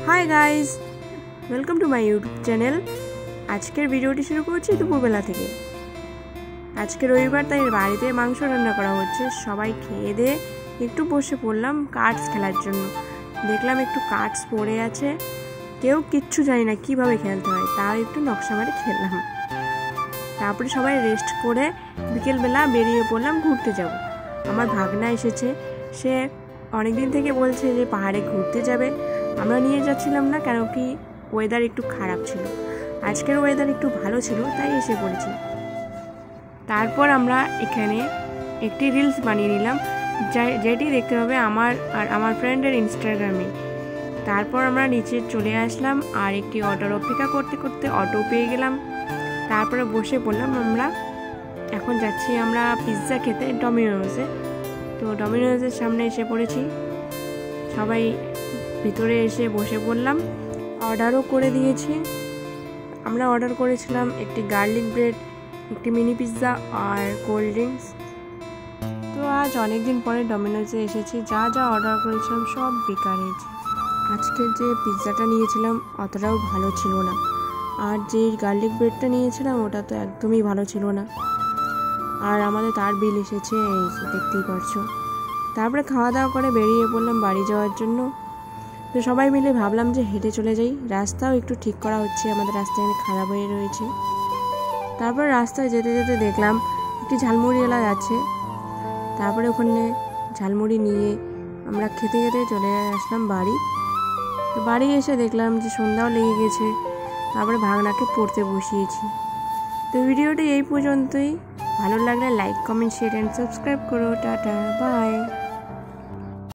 Hi guys, welcome to my YouTube channel. আজকের ভিডিওটি শুরু করছি দুপুরবেলা থেকে। আজকে রবিবার, তাই বাড়িতে মাংস রান্না করা হচ্ছে। সবাই খেয়ে দিয়ে একটু বসে পড়লাম কার্ডস খেলার জন্য। দেখলাম একটু কার্ডস পড়ে আছে, কেউ কিচ্ছু জানি না কীভাবে খেলতে হয়, তাও একটু নকশা মারে খেললাম। তারপরে সবাই রেস্ট করে বিকেলবেলা বেরিয়ে পড়লাম ঘুরতে যাব। আমার ভাগনা এসেছে, সে অনেকদিন থেকে বলছে যে পাহাড়ে ঘুরতে যাবে। আমরা নিয়ে যাচ্ছিলাম না, কেন কি ওয়েদার একটু খারাপ ছিল। আজকের ওয়েদার একটু ভালো ছিল, তাই এসে পড়েছি। তারপর আমরা এখানে একটি রিলস বানিয়ে নিলাম, যেটি দেখতে হবে আমার আর আমার ফ্রেন্ডের ইনস্টাগ্রামে। তারপর আমরা নিচে চলে আসলাম আর একটি অটোর অপেক্ষা করতে করতে অটো পেয়ে গেলাম। তারপরে বসে পড়লাম আমরা। এখন যাচ্ছি আমরা পিৎজা খেতে ডমিনোজে। তো ডমিনোজের সামনে এসে পড়েছি, সবাই ভিতরে এসে বসে পড়লাম। অর্ডারও করে দিয়েছি। আমরা অর্ডার করেছিলাম একটি গার্লিক ব্রেড, একটি মিনি পিৎজা আর কোল্ড ড্রিঙ্কস। তো আজ অনেক দিন পরে ডমিনোজে এসেছি, যা যা অর্ডার করেছিলাম সব বেকার হয়েছে। আজকের যে পিৎজাটা নিয়েছিলাম অতটাও ভালো ছিল না, আর যে গার্লিক ব্রেডটা নিয়েছিলাম ওটা তো একদমই ভালো ছিল না। আর আমাদের তার বিল এসেছে, এই দেখতেই পারছো। তারপরে খাওয়া দাওয়া করে বেরিয়ে পড়লাম বাড়ি যাওয়ার জন্য। তো সবাই মিলে ভাবলাম যে হেঁটে চলে যাই। রাস্তাও একটু ঠিক করা হচ্ছে, আমাদের রাস্তায় খারাপ হয়ে রয়েছে। তারপর রাস্তায় যেতে যেতে দেখলাম একটি ঝালমুড়িওয়ালা যাচ্ছে। তারপরে ওখানে ঝালমুড়ি নিয়ে আমরা খেতে খেতে চলে আসলাম বাড়ি। তো বাড়ি এসে দেখলাম যে সন্ধ্যাও লেগে গেছে। তারপরে ভাগনাকে পড়তে বসিয়েছি। তো ভিডিওটি এই পর্যন্তই। ভালো লাগলে like, comment, share and subscribe করো। টাটা, বাই।